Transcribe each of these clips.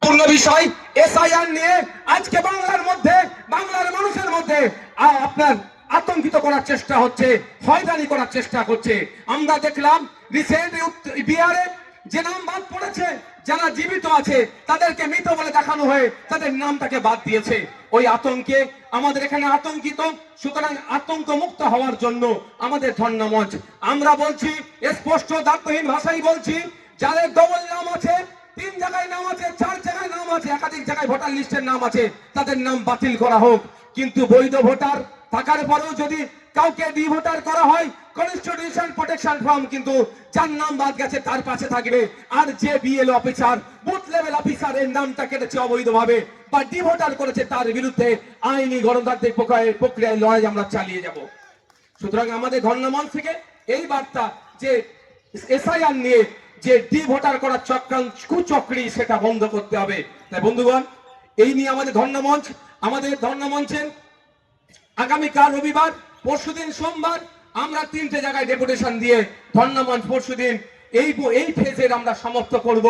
গুরুত্বপূর্ণ বিষয় এসআইআর নিয়ে আজকে বাংলার মধ্যে, বাংলার মানুষের মধ্যে আপনার আতঙ্কিত করার চেষ্টা হচ্ছে, হয়রানি করার চেষ্টা করছে। আমরা দেখলাম রিসেন্ট বিহারে যে নাম বাদ পড়েছে, যারা জীবিত আছে তাদেরকে মৃত বলে দেখানো হয়ে তাদের নামটাকে বাদ দিয়েছে। ওই আতঙ্কে আমাদের এখানে আতঙ্কিত। সুতরাং আতঙ্ক মুক্ত হওয়ার জন্য আমাদের ধর্ণা মঞ্চ, আমরা বলছি স্পষ্ট দায়িত্বহীন ভাষায় বলছি, যাদের ডবল নাম আছে, 3 জায়গায় নাম আছে, 4 জায়গায় নাম আছে, একাধিক জায়গায় ভোটার লিস্টের নাম আছে, তাদের নাম বাতিল করা হোক। কিন্তু বৈধ ভোটার থাকার পরেও যদি কাউকে ডি ভোটার করা হয়, কনস্টিটিউশন প্রোটেকশন ফর্ম কিন্তু যার নাম বাদ গেছে তার পাশে থাকবে। আর যে বিএলও অফিসার, বুথ লেভেল অফিসারের নামটা কেটেছে অবৈধভাবে বা ডি ভোটার করেছে, তার বিরুদ্ধে আইনি গণতান্ত্রিক প্রক্রিয়ায় লড়াই আমরা চালিয়ে যাব। সুতরাং আমাদের ধর্ণা মঞ্চ থেকে এই বার্তা যে এসআইআর নিয়ে যে ডি ভোটার করার চক্রান্ত কুচক্রী, সেটা বন্ধ করতে হবে। তাই বন্ধুগণ, এই নিয়ে আমাদের ধর্ণা মঞ্চ, আমাদের ধর্ণা মঞ্চের আগামীকাল রবিবার, পরশুদিন সোমবার আমরা 3টে জায়গায় ডেপুটেশন দিয়ে ধর্ণা মঞ্চ পরশুদিন এই ফেজের আমরা সমাপ্ত করব।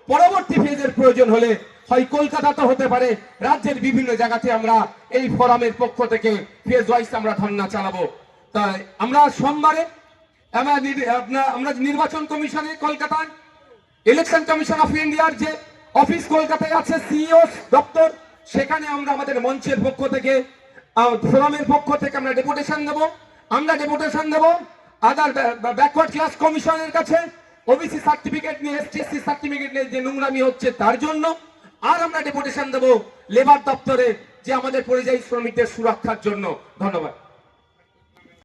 পরবর্তী ফেজের প্রয়োজন হলে হয় কলকাতাতে হতে পারে, রাজ্যের বিভিন্ন জায়গাতে আমরা এই ফোরামের পক্ষ থেকে ফেজ ওয়াইজ আমরা ধর্ণা চালাবো। তাই আমরা সোমবারে আমরা নির্বাচন কমিশনে কলকাতায়, ইলেকশন কমিশন অফ ইন্ডিয়ার যে অফিস কলকাতায় আছে, সিইও দপ্তর, সেখানে আমরা আমাদের মঞ্চের পক্ষ থেকে, ফোরামের পক্ষ থেকে আমরা ডেপুটেশন দেব। আদার ব্যাকওয়ার্ড ক্লাস কমিশনের কাছে ওবিসি সার্টিফিকেট নিয়ে, এসটিসি সার্টিফিকেট নিয়ে যে নোংরামি হচ্ছে তার জন্য। আর আমরা ডেপুটেশন দেব লেবার দপ্তরে, যে আমাদের পরিযায়ী শ্রমিকদের সুরক্ষার জন্য। ধন্যবাদ।